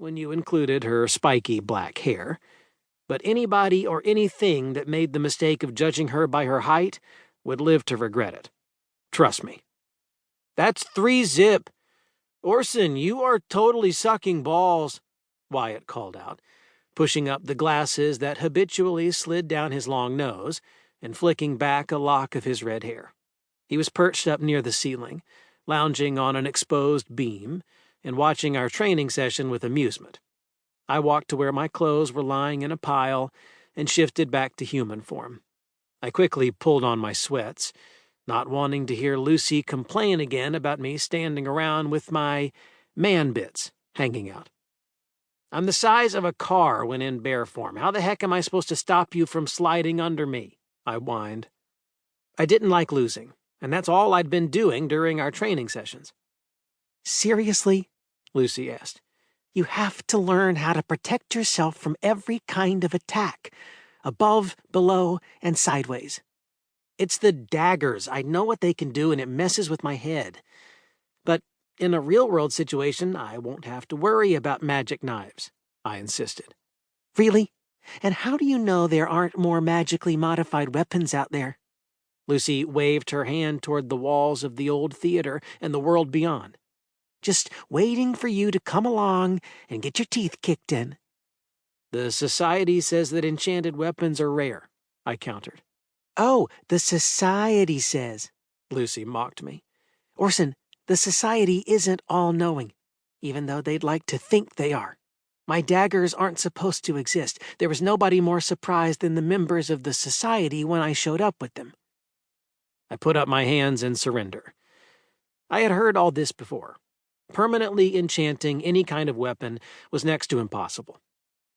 when you included her spiky black hair, but anybody or anything that made the mistake of judging her by her height would live to regret it. Trust me. "That's 3-zip. Orson, you are totally sucking balls," Wyatt called out, pushing up the glasses that habitually slid down his long nose and flicking back a lock of his red hair. He was perched up near the ceiling, lounging on an exposed beam, and watching our training session with amusement. I walked to where my clothes were lying in a pile and shifted back to human form. I quickly pulled on my sweats, not wanting to hear Lucy complain again about me standing around with my man bits hanging out. "I'm the size of a car when in bear form. How the heck am I supposed to stop you from sliding under me?" I whined. I didn't like losing, and that's all I'd been doing during our training sessions. "Seriously?" Lucy asked. "You have to learn how to protect yourself from every kind of attack, above, below, and sideways. It's the daggers. I know what they can do, and it messes with my head. But in a real-world situation, I won't have to worry about magic knives," I insisted. "Really? And how do you know there aren't more magically modified weapons out there?" Lucy waved her hand toward the walls of the old theater and the world beyond. "Just waiting for you to come along and get your teeth kicked in." "The Society says that enchanted weapons are rare," I countered. "Oh, the Society says," Lucy mocked me. "Orson, the Society isn't all-knowing, even though they'd like to think they are. My daggers aren't supposed to exist. There was nobody more surprised than the members of the Society when I showed up with them." I put up my hands in surrender. I had heard all this before. Permanently enchanting any kind of weapon was next to impossible.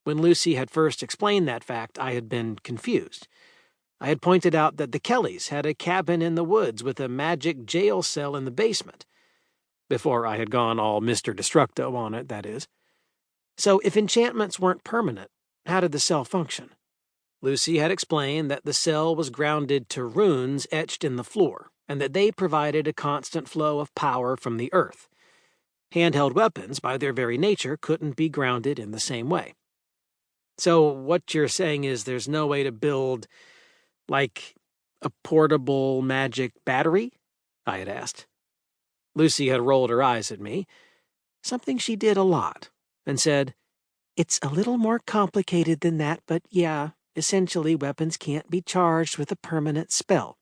When Lucy had first explained that fact, I had been confused. I had pointed out that the Kellys had a cabin in the woods with a magic jail cell in the basement. Before I had gone all Mr. Destructo on it, that is. So if enchantments weren't permanent, how did the cell function? Lucy had explained that the cell was grounded to runes etched in the floor, and that they provided a constant flow of power from the earth. Handheld weapons, by their very nature, couldn't be grounded in the same way. "So what you're saying is there's no way to build, like, a portable magic battery?" I had asked. Lucy had rolled her eyes at me, something she did a lot, and said, "It's a little more complicated than that, but yeah, essentially weapons can't be charged with a permanent spell."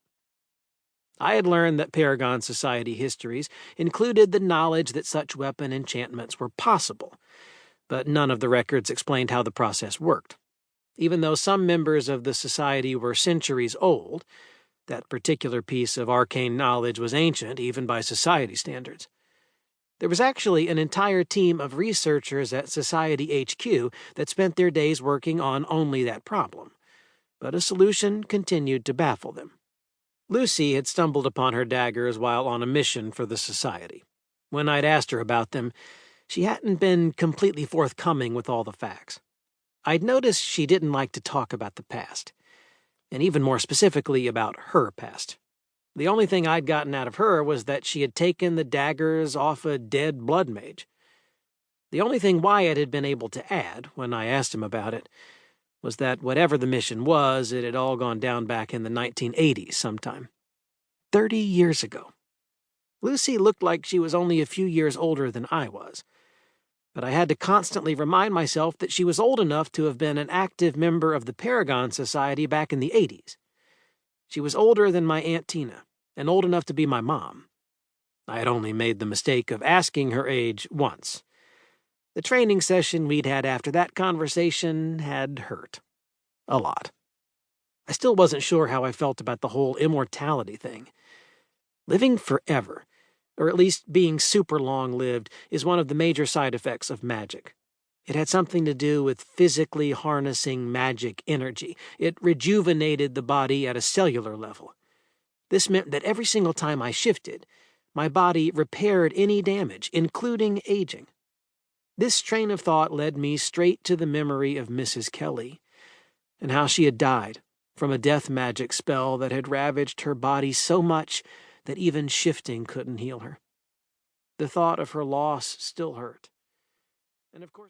I had learned that Paragon Society histories included the knowledge that such weapon enchantments were possible, but none of the records explained how the process worked. Even though some members of the Society were centuries old, that particular piece of arcane knowledge was ancient even by Society standards. There was actually an entire team of researchers at Society HQ that spent their days working on only that problem, but a solution continued to baffle them. Lucy had stumbled upon her daggers while on a mission for the Society. When I'd asked her about them, she hadn't been completely forthcoming with all the facts. I'd noticed she didn't like to talk about the past, and even more specifically about her past. The only thing I'd gotten out of her was that she had taken the daggers off a dead blood mage. The only thing Wyatt had been able to add, when I asked him about it, was that whatever the mission was, it had all gone down back in the 1980s sometime. 30 years ago. Lucy looked like she was only a few years older than I was, but I had to constantly remind myself that she was old enough to have been an active member of the Paragon Society back in the 80s. She was older than my Aunt Tina, and old enough to be my mom. I had only made the mistake of asking her age once. The training session we'd had after that conversation had hurt. A lot. I still wasn't sure how I felt about the whole immortality thing. Living forever, or at least being super long-lived, is one of the major side effects of magic. It had something to do with physically harnessing magic energy. It rejuvenated the body at a cellular level. This meant that every single time I shifted, my body repaired any damage, including aging. This train of thought led me straight to the memory of Mrs. Kelly, and how she had died from a death magic spell that had ravaged her body so much that even shifting couldn't heal her. The thought of her loss still hurt. And of course,